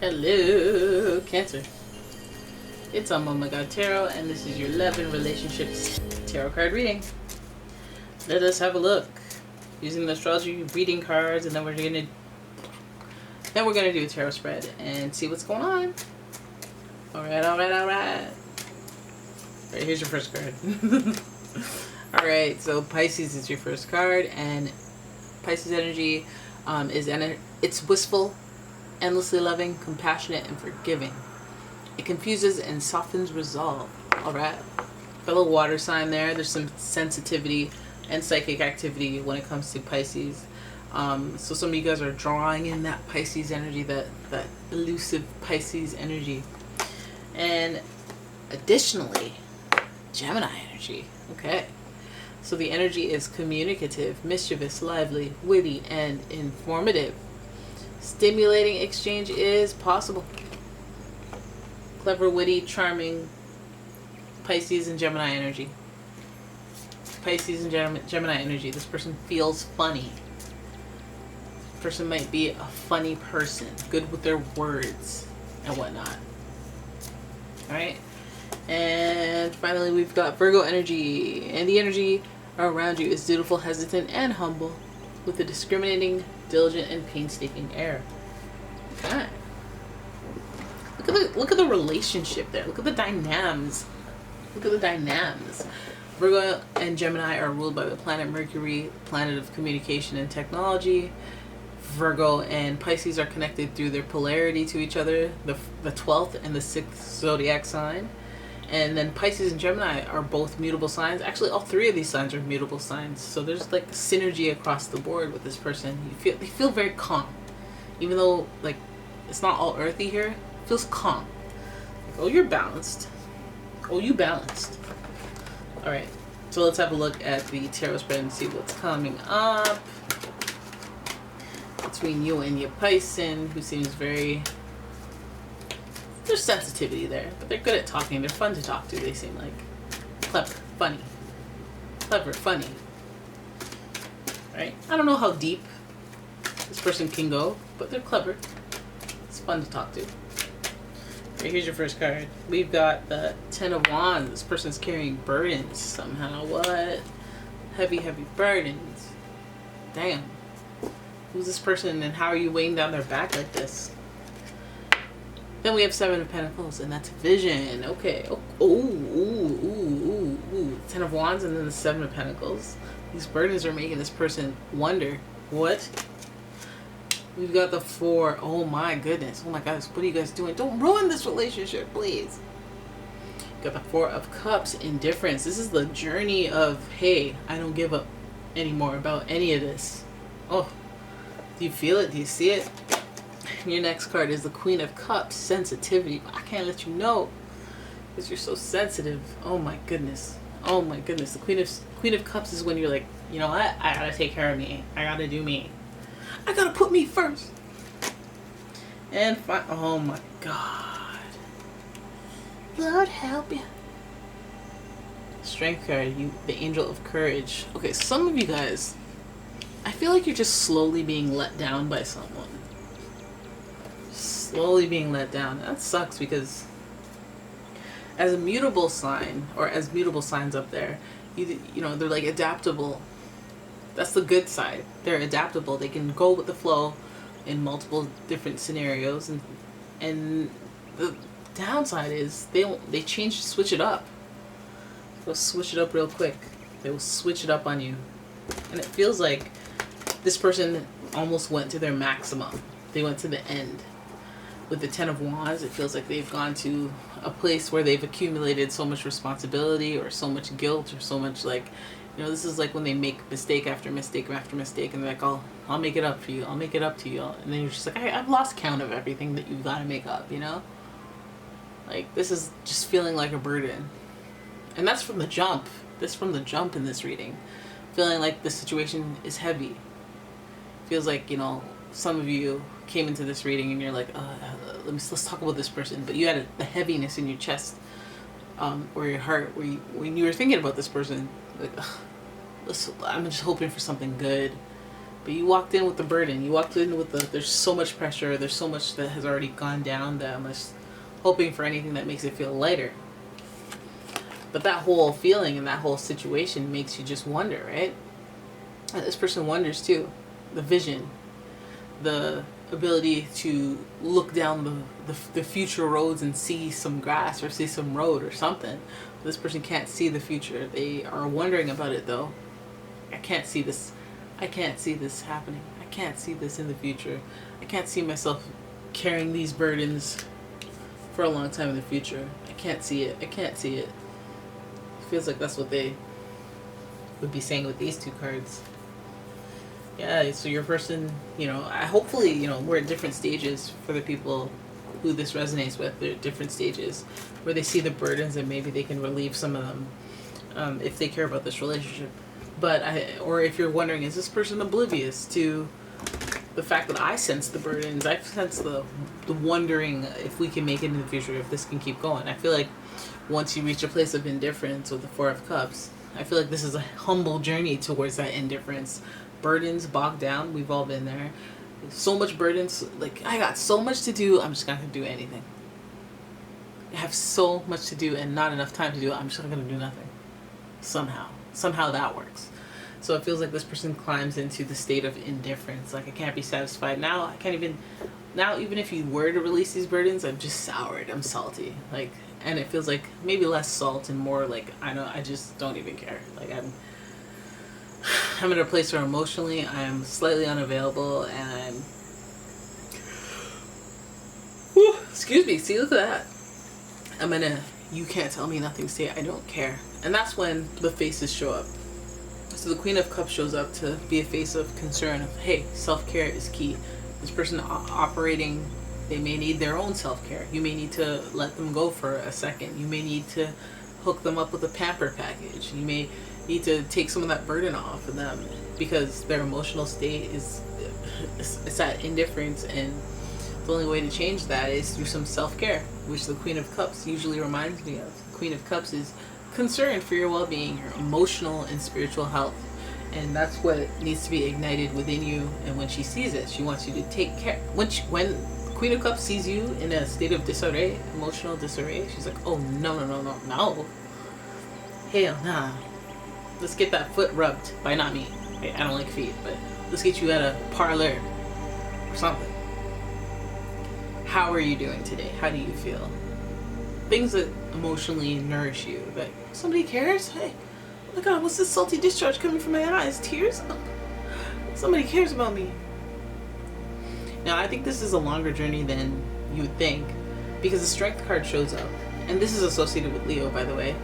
Hello, Cancer. It's umomgtarot, and this is your love and relationships tarot card reading. Let us have a look using the astrology reading cards, and then we're gonna do a tarot spread and see what's going on. All right. All right, here's your first card. All right, so Pisces is your first card, and Pisces energy it's wistful, endlessly loving, compassionate, and forgiving. It confuses and softens resolve. All right, fellow water sign there. There's some sensitivity and psychic activity when it comes to Pisces. So some of you guys are drawing in that Pisces energy, that elusive Pisces energy. And additionally, Gemini energy. Okay. So the energy is communicative, mischievous, lively, witty, and informative. Stimulating exchange is possible. Clever, witty, charming. Pisces and Gemini energy. Pisces and Gemini energy. This person feels funny. This person might be a funny person, good with their words and whatnot. Alright? And finally, we've got Virgo energy. And the energy around you is dutiful, hesitant, and humble, with a discriminating, diligent, and painstaking air. Okay. Look at the relationship there. Look at the dynamics. Virgo and Gemini are ruled by the planet Mercury, planet of communication and technology. Virgo and Pisces are connected through their polarity to each other, the 12th and the 6th zodiac sign. And then Pisces and Gemini are both mutable signs. Actually, all three of these signs are mutable signs. So there's like synergy across the board with this person. They feel very calm. Even though like it's not all earthy here, it feels calm. Like, oh, you're balanced. Oh, you balanced. Alright, so let's have a look at the tarot spread and see what's coming up between you and your Pisces, who seems very... There's sensitivity there, but they're good at talking. They're fun to talk to. They seem like clever, funny. Clever, funny. Right? I don't know how deep this person can go, but they're clever. It's fun to talk to. Okay, here's your first card. We've got the Ten of Wands. This person's carrying burdens somehow. What? Heavy, heavy burdens. Damn. Who's this person and how are you weighing down their back like this? Then we have Seven of Pentacles, and that's vision. Okay. Ooh. Ten of Wands and then the Seven of Pentacles. These burdens are making this person wonder. What? We've got the Four. Oh my goodness. Oh my gosh. What are you guys doing? Don't ruin this relationship, please. Got the Four of Cups. Indifference. This is the journey of, hey, I don't give up anymore about any of this. Oh. Do you feel it? Do you see it? Your next card is the Queen of Cups. Sensitivity. I can't let you know because you're so sensitive. Oh my goodness. Oh my goodness. The Queen of Cups is when you're like, you know what? I gotta take care of me. I gotta do me. I gotta put me first. And oh my God. Lord help you. Strength card. The Angel of Courage. Okay, some of you guys, I feel like you're just slowly being let down by someone. Slowly being let down. That sucks because as a mutable sign, or as mutable signs up there, you know, they're like adaptable. That's the good side. They're adaptable. They can go with the flow in multiple different scenarios, and the downside is they switch it up. They'll switch it up real quick. They will switch it up on you, and it feels like this person almost went to their maximum. They went to the end. With the Ten of Wands, it feels like they've gone to a place where they've accumulated so much responsibility or so much guilt or so much like, you know, this is like when they make mistake after mistake after mistake and they're like, oh, I'll make it up for you. I'll make it up to you. And then you're just like, I've lost count of everything that you've got to make up, you know? Like, this is just feeling like a burden. And that's from the jump. This from the jump in this reading. Feeling like the situation is heavy. Feels like, you know, some of you came into this reading and you're like, let's talk about this person, but you had the heaviness in your chest, or your heart, when you were thinking about this person, like, I'm just hoping for something good, But you walked in with the burden. You walked in with the, there's so much pressure. There's so much that has already gone down that I'm just hoping for anything that makes it feel lighter. But that whole feeling and that whole situation makes you just wonder, right? And this person wonders too. The vision, the ability to look down the future roads and see some grass or see some road or something. This person can't see the future. They are wondering about it though. I can't see this. I can't see this happening. I can't see this in the future. I can't see myself carrying these burdens for a long time in the future. I can't see it. I can't see it. It feels like that's what they would be saying with these two cards. Yeah, so your person, hopefully, we're at different stages for the people who this resonates with. They're at different stages where they see the burdens and maybe they can relieve some of them if they care about this relationship. Or if you're wondering, is this person oblivious to the fact that I sense the burdens? I sense the wondering if we can make it in the future, if this can keep going. I feel like once you reach a place of indifference with the Four of Cups, I feel like this is a humble journey towards that indifference. Burdens, bogged down, we've all been there. So much burdens, like I got so much to do, I'm just not gonna do anything. I have so much to do and not enough time to do it, I'm just not gonna do nothing. Somehow that works. So it feels like this person climbs into the state of indifference. Like I can't be satisfied now. I can't even now. Even if you were to release these burdens, I'm just soured. I'm salty. And it feels like maybe less salt and more like I just don't even care. Like I'm in a place where emotionally I'm slightly unavailable and excuse me. See, look at that. You can't tell me nothing state. I don't care. And that's when the faces show up. So the Queen of Cups shows up to be a face of concern of, hey, self-care is key. This person operating, they may need their own self-care. You may need to let them go for a second. You may need to hook them up with a pamper package. You may need to take some of that burden off of them because their emotional state is at indifference, and the only way to change that is through some self-care, which the Queen of Cups usually reminds me of. The Queen of Cups is concerned for your well-being, your emotional and spiritual health, and that's what needs to be ignited within you. And when she sees it, she wants you to take care. When Queen of Cups sees you in a state of disarray, emotional disarray, she's like, oh no, hell nah, let's get that foot rubbed by, not me, I don't like feet, but let's get you at a parlor or something. How are you doing today? How do you feel? Things that emotionally nourish you. Like, somebody cares? Hey, oh my god, what's this salty discharge coming from my eyes? Tears? Oh, somebody cares about me. Now, I think this is a longer journey than you would think, because the Strength card shows up. And this is associated with Leo, by the way.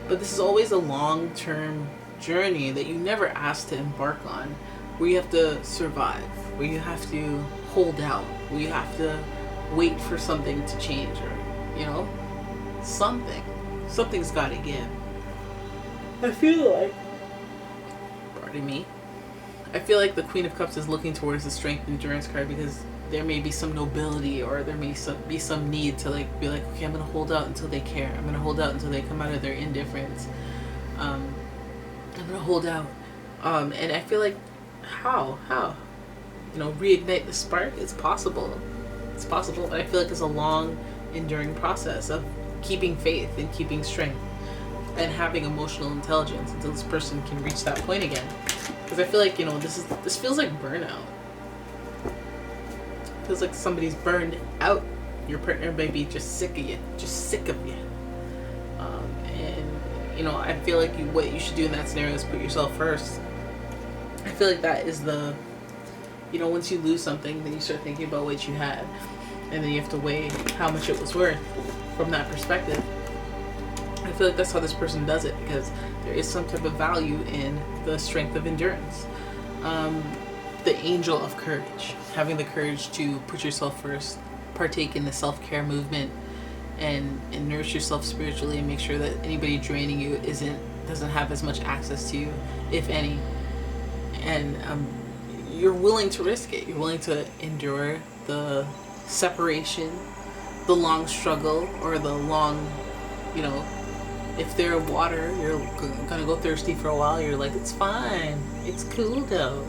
But this is always a long-term journey that you never asked to embark on, where you have to survive, where you have to hold out, where you have to wait for something to change, or, something's got to give. I feel like, pardon me, I feel like the Queen of Cups is looking towards the Strength Endurance card, because there may be some nobility, or there may be some need to be like, okay, I'm gonna hold out until they care. I'm gonna hold out until they come out of their indifference. I'm gonna hold out, and I feel like how reignite the spark. It's possible, but I feel like it's a long, enduring process of keeping faith and keeping strength and having emotional intelligence until this person can reach that point again. Because I feel like this feels like burnout. It feels like somebody's burned out. Your partner may be just sick of you, and I feel like what you should do in that scenario is put yourself first. I feel like that is the once you lose something, then you start thinking about what you had, and then you have to weigh how much it was worth from that perspective. I feel like that's how this person does it, because there is some type of value in the Strength of Endurance. The Angel of Courage, having the courage to put yourself first, partake in the self-care movement, and nourish yourself spiritually, and make sure that anybody draining you doesn't have as much access to you, if any. And you're willing to risk it. You're willing to endure the separation, the long struggle, or the long, if they're water, you're gonna go thirsty for a while. You're like, it's fine, it's cool though.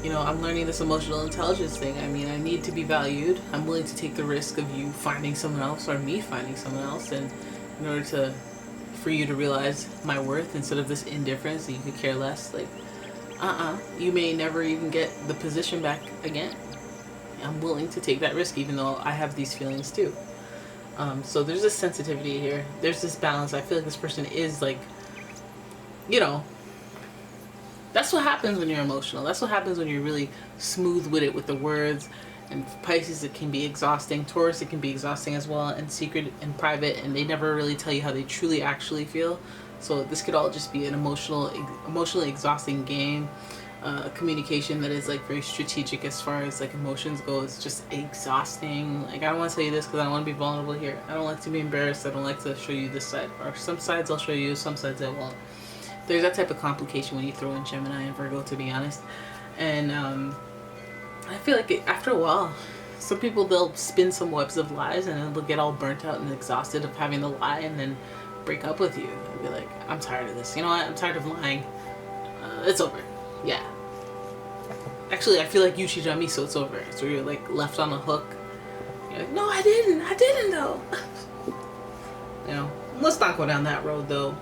You know, I'm learning this emotional intelligence thing. I mean, I need to be valued. I'm willing to take the risk of you finding someone else or me finding someone else, and in order to for you to realize my worth instead of this indifference that you could care less. Like, you may never even get the position back again. I'm willing to take that risk even though I have these feelings too. So there's this sensitivity here. There's this balance. I feel like this person is like, you know, that's what happens when you're emotional. That's what happens when you're really smooth with it with the words. And Pisces, it can be exhausting. Taurus, it can be exhausting as well, and secret and private, and they never really tell you how they truly actually feel. So this could all just be an emotionally exhausting game. Communication that is like very strategic as far as like emotions go. It's just exhausting. Like, I don't want to tell you this because I don't want to be vulnerable here. I don't like to be embarrassed. I don't like to show you this side. Or some sides I'll show you, some sides I won't. There's that type of complication when you throw in Gemini and Virgo, to be honest. And I feel like after a while, some people, they'll spin some webs of lies and then they'll get all burnt out and exhausted of having to lie and then break up with you. They'll be like, I'm tired of this. You know what? I'm tired of lying. It's over. Yeah. Actually, I feel like you cheated on me, so it's over. So you're like left on a hook. You're like, no, I didn't though. You know, let's not go down that road though.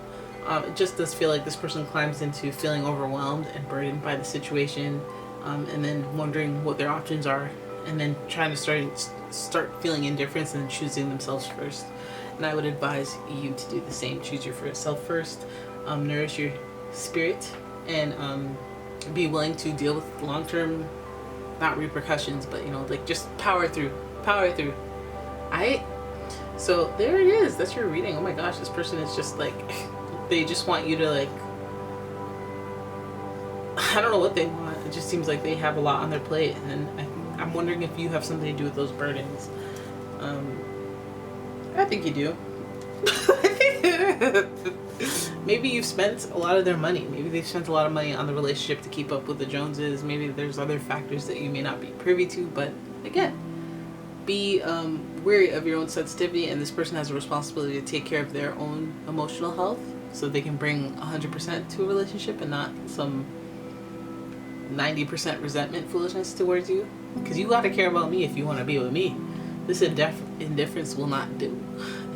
It just does feel like this person climbs into feeling overwhelmed and burdened by the situation, and then wondering what their options are, and then trying to start feeling indifference and choosing themselves first. And I would advise you to do the same. Choose yourself first. Nourish your spirit, and be willing to deal with long-term, not repercussions, but you know, like just power through. So there it is. That's your reading. Oh my gosh, this person is just like, they just want you to like, I don't know what they want. It just seems like they have a lot on their plate, and I'm wondering if you have something to do with those burdens. I think you do. Maybe you've spent a lot of their money. Maybe they've spent a lot of money on the relationship to keep up with the Joneses. Maybe there's other factors that you may not be privy to. But again, be wary of your own sensitivity, and this person has a responsibility to take care of their own emotional health so they can bring 100% to a relationship and not some 90% resentment foolishness towards you. Because you got to care about me if you want to be with me. This indifference will not do.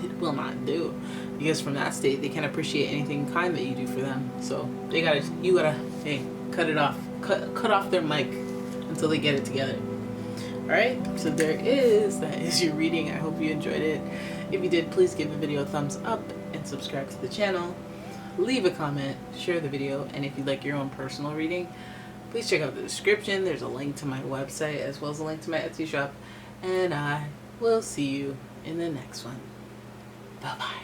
It will not do. Because from that state, they can't appreciate anything kind that you do for them. So you gotta, hey, cut it off. Cut off their mic until they get it together. Alright, so that is your reading. I hope you enjoyed it. If you did, please give the video a thumbs up and subscribe to the channel. Leave a comment, share the video, and if you'd like your own personal reading, please check out the description. There's a link to my website as well as a link to my Etsy shop. And I will see you in the next one. Bye-bye.